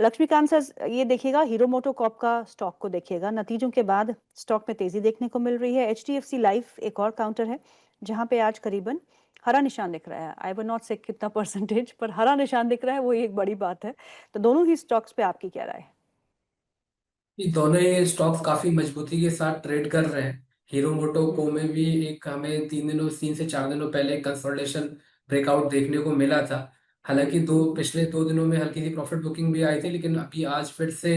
Laxmikant sir, ये देखिएगा hero MotoCorp का स्टॉक को देखिएगा। नतीजों के बाद स्टॉक में तेजी देखने को मिल रही है। एचडीएफसी लाइफ एक और काउंटर है जहां पे आज करीबन हरा निशान दिख रहा है। आई विल नॉट से कितना परसेंटेज, पर हरा निशान दिख रहा है, वो एक बड़ी बात है। तो दोनों ही स्टॉक्स पे आपकी क्या राय है? ये दोनों ही स्टॉक्स काफी मजबूती के साथ ट्रेड कर रहे हैं। हीरो मोटो को में भी एक हमें 3 से 4 दिनों पहले कंसोलिडेशन ब्रेकआउट देखने को मिला था। हालांकि पिछले 2 दिनों में हल्की सी प्रॉफिट बुकिंग भी आई थी, लेकिन अभी आज फिर से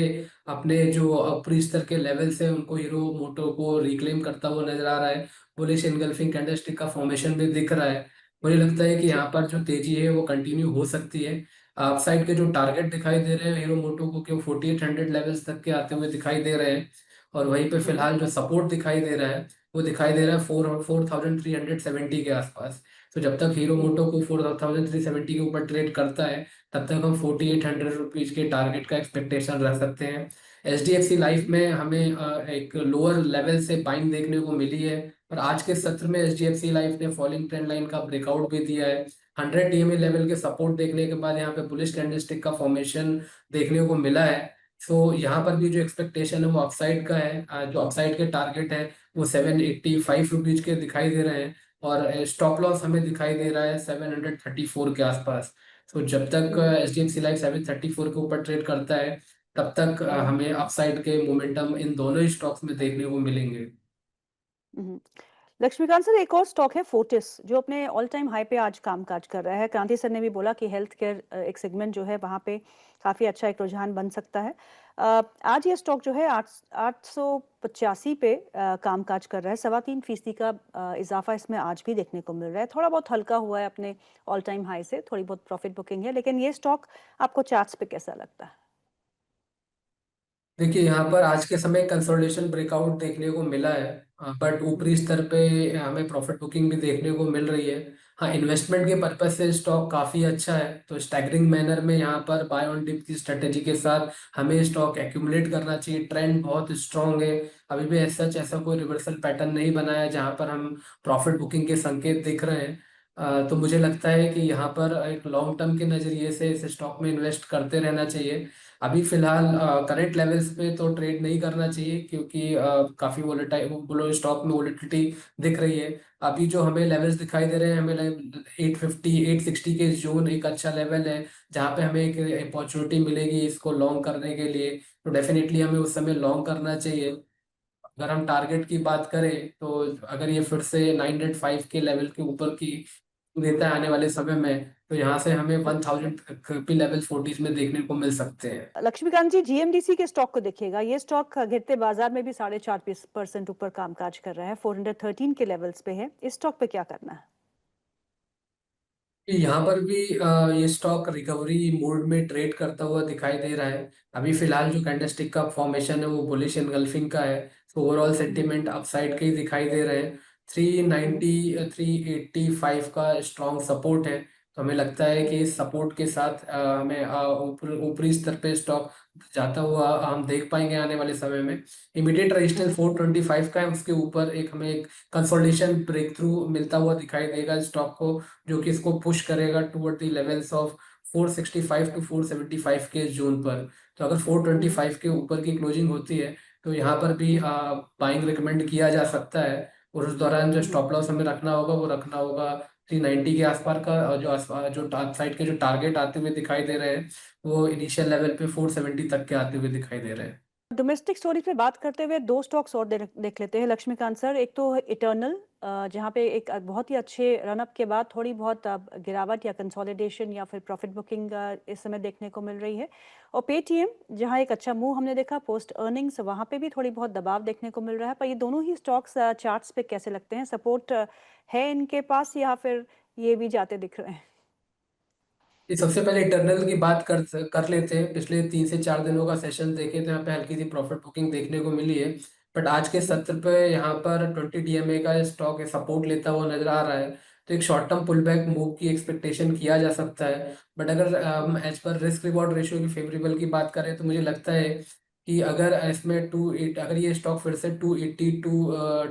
अपने जो ऊपरी स्तर के लेवल से उनको हीरो मोटो को रिक्लेम करता हुआ नजर आ रहा है। बुलिश इनगल्फिंग कैंडलस्टिक का फॉर्मेशन भी दिख रहा है। मुझे लगता है कि जी। यहाँ पर जो तेजी है वो कंटिन्यू हो सकती है। अपसाइड के जो टारगेट दिखाई दे रहे हैं हीरो मोटो को, कि वो 4800 लेवल्स तक के आते हुए दिखाई दे रहे हैं। और वहीं पे हम्म। फिलहाल जो सपोर्ट दिखाई दे रहा है वो दिखाई दे रहा है 4370 के आसपास। तो जब तक हीरो हम्म। मोटो को 4370 के ऊपर ट्रेड करता है, तब तक हम 4800 रुपीज के टारगेट का एक्सपेक्टेशन रख सकते हैं। एचडीएफसी लाइफ में हमें एक लोअर लेवल से बाइंग देखने को मिली है। और आज के सत्र में एचडीएफसी लाइफ ने फॉलिंग ट्रेंड लाइन का ब्रेकआउट भी दिया है। 100 DMA लेवल के सपोर्ट देखने के बाद यहाँ पे बुलिश कैंडलस्टिक का फॉर्मेशन देखने को मिला है। सो यहाँ पर भी जो एक्सपेक्टेशन है वो अपसाइड का है। जो अपसाइड के टारगेट है वो 785 रुपीज के दिखाई दे रहे हैं। और स्टॉप लॉस हमें दिखाई दे रहा है 734 के आसपास। तो जब तक हम्म। H D F C life 734 के ऊपर ट्रेड करता है, तब तक हम्म। हमें अपसाइड के मोमेंटम इन दोनों ही स्टॉक्स में देखने को मिलेंगे। हम्म। लक्ष्मीकांत सर, एक और स्टॉक है फोर्टिस जो अपने ऑल टाइम हाई पे आज कामकाज कर रहा है। क्रांति सर ने भी बोला कि हेल्थ केयर एक सेगमेंट जो है वहां पे काफी अच्छा एक रुझान बन सकता है। आज ये स्टॉक जो है 885 पे कामकाज कर रहा है। 3.25% का इजाफा इसमें आज भी देखने को मिल रहा है। थोड़ा बहुत हल्का हुआ है अपने ऑल टाइम हाई से, थोड़ी बहुत प्रॉफिट बुकिंग है, लेकिन ये स्टॉक आपको चार्ट्स पे कैसा लगता है? देखिए, यहाँ पर आज के समय कंसोलिडेशन ब्रेकआउट देखने को मिला है। बट ऊपरी हम्म। स्तर पे हमें प्रॉफिट बुकिंग भी देखने को मिल रही है। हाँ, इन्वेस्टमेंट के पर्पज से स्टॉक काफ़ी अच्छा है, तो स्टैगरिंग मैनर में यहाँ पर बाय ऑन डिप की स्ट्रेटेजी के साथ हमें स्टॉक एक्यूमुलेट करना चाहिए। ट्रेंड बहुत स्ट्रांग है। अभी भी ऐसा कोई रिवर्सल पैटर्न नहीं बना है जहाँ पर हम प्रॉफिट बुकिंग के संकेत दिख रहे हैं। तो मुझे लगता है कि यहाँ पर एक लॉन्ग टर्म के नज़रिए से इस स्टॉक में इन्वेस्ट करते रहना चाहिए। अभी फिलहाल करंट लेवल्स पे तो ट्रेड नहीं करना चाहिए, क्योंकि काफी वोलेटाइल स्टॉक में वोलेटिलिटी दिख रही है। अभी जो हमें लेवल्स दिखाई दे रहे हैं, हमें 850 860 के जोन एक अच्छा लेवल है, जहाँ पे हमें एक अपॉर्चुनिटी मिलेगी इसको लॉन्ग करने के लिए। तो डेफिनेटली हमें उस समय लॉन्ग करना चाहिए। अगर हम टारगेट की बात करें, तो अगर ये फिर से 905 के लेवल के ऊपर की देता है आने वाले समय में, तो यहाँ से हमें 1000 पी लेवल 40s में देखने को मिल सकते हैं। लक्ष्मीकांत जी, जीएमडीसी के स्टॉक को देखिएगा। ये स्टॉक गिरते बाजार में भी 4.5% ऊपर कामकाज कर रहा है। 413 के लेवल्स पे है। इस स्टॉक पे क्या करना है? यहाँ पर भी ये स्टॉक रिकवरी मोड में ट्रेड करता हुआ दिखाई दे रहा है। अभी फिलहाल जो कैंडलस्टिक का फॉर्मेशन है वो बुलिश एनगल्फिंग का है। तो ओवरऑल हम्म। सेंटीमेंट अपसाइड के ही दिखाई दे रहे हैं। हम्म। 390 385 का स्ट्रॉन्ग सपोर्ट है। तो हमें लगता है कि हम्म। इस सपोर्ट के साथ हमें ऊपरी स्तर पे स्टॉक जाता हुआ हम देख पाएंगे आने वाले समय में। इमीडिएट रेजिस्टेंस हम्म। 425 का है, उसके ऊपर एक हमें एक कंसोलिडेशन ब्रेक थ्रू मिलता हुआ दिखाई देगा स्टॉक को, जो कि इसको पुश करेगा toward the levels of 465 to 475 के जोन पर। तो अगर हम्म। 425 के ऊपर की क्लोजिंग होती है, तो यहाँ पर भी हम्म। बाइंग रिकमेंड किया जा सकता है। और उस दौरान जो हम्म। स्टॉप लॉस हमें रखना होगा वो रखना होगा 390 के आसपास का। और जो साइड के जो टारगेट आते हुए दिखाई दे रहे हैं, वो इनिशियल लेवल पे 470 तक के आते हुए दिखाई दे रहे हैं। डोमेस्टिक स्टोरीज पे बात करते हुए दो स्टॉक्स और देख लेते हैं लक्ष्मीकांत सर। एक तो इटर्नल, जहाँ पे एक बहुत ही अच्छे रनअप के बाद थोड़ी बहुत गिरावट या कंसोलिडेशन या फिर प्रॉफिट बुकिंग इस समय देखने को मिल रही है। और पेटीएम, जहाँ एक अच्छा मूव हमने देखा पोस्ट अर्निंग्स, वहाँ पे भी थोड़ी बहुत दबाव देखने को मिल रहा है। पर ये दोनों ही स्टॉक्स चार्ट्स पे कैसे लगते हैं? सपोर्ट है इनके पास या फिर ये भी जाते दिख रहे हैं? ये सबसे पहले इंटरनल की बात कर लेते हैं। पिछले 3 से 4 दिनों का सेशन देखे तो यहाँ पे हल्की सी प्रॉफिट बुकिंग देखने को मिली है। बट आज के हम्म। सत्र पे यहाँ पर 20 DMA का स्टॉक सपोर्ट लेता हुआ नजर आ रहा है। तो एक short term pull back move की एक्सपेक्टेशन किया जा सकता है। बट अगर हम एज पर रिस्क रिवॉर्ड रेशियो की फेवरेबल की बात करें, तो मुझे लगता है कि अगर इसमें अगर ये स्टॉक फिर से 280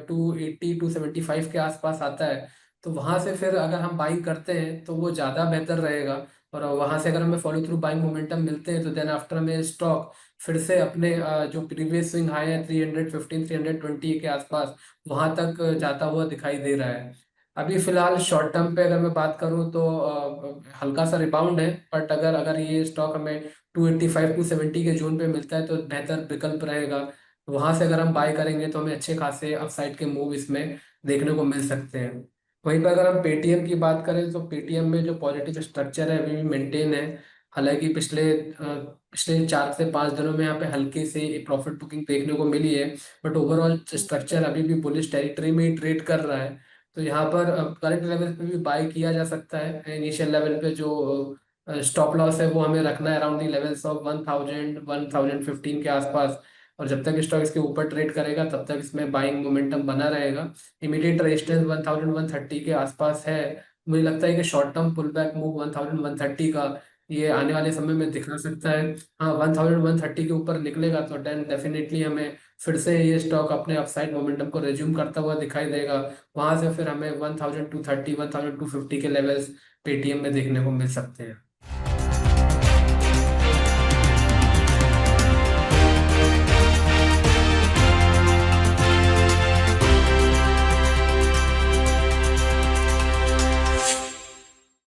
275 के आसपास आता है, तो वहां से फिर अगर हम बाइंग करते हैं तो वो ज़्यादा बेहतर रहेगा। और वहां से अगर हमें फॉलो थ्रू बाइंग मोमेंटम मिलते हैं तो देन आफ्टर हमें स्टॉक फिर से अपने जो प्रीवियस स्विंग हाई है 315 320 के आसपास वहां तक जाता हुआ दिखाई दे रहा है। अभी फिलहाल शॉर्ट टर्म पे अगर मैं बात करूं तो हल्का सा रिबाउंड है, बट अगर अगर ये स्टॉक हमें 285 270 के जोन पे मिलता है तो बेहतर विकल्प रहेगा। वहां से अगर हम बाय करेंगे तो हमें अच्छे खासे अपसाइड के मूव इसमें देखने को मिल सकते हैं। वहीं पर अगर हम पेटीएम की बात करें तो पेटीएम में जो पॉजिटिव स्ट्रक्चर है अभी भी मेंटेन है। हालांकि पिछले 4 से 5 दिनों में यहाँ पे हल्के से प्रॉफिट बुकिंग देखने को मिली है, बट ओवरऑल स्ट्रक्चर अभी भी बुलिश टेरिटरी में ही ट्रेड कर रहा है। तो यहाँ पर करंट लेवल पे भी बाय किया जा सकता है। इनिशियल लेवल पे जो स्टॉप लॉस है वो हमें रखना है अराउंड दी लेवल्स ऑफ 1000 1015 के आसपास। और जब तक स्टॉक इसके ऊपर ट्रेड करेगा तब तक इसमें बाइंग मोमेंटम बना रहेगा। इमीडिएट रेजिस्टेंस 1130 के आसपास है। मुझे लगता है कि short term pull back move 1130 का ये आने वाले समय में दिखा सकता है। हाँ, 1130 के ऊपर निकलेगा तो देन डेफिनेटली हमें फिर से ये स्टॉक अपने अपसाइड मोमेंटम को रिज्यूम करता हुआ दिखाई देगा। वहां से फिर हमें 1230 1250 के लेवल्स पेटीएम में देखने को मिल सकते हैं।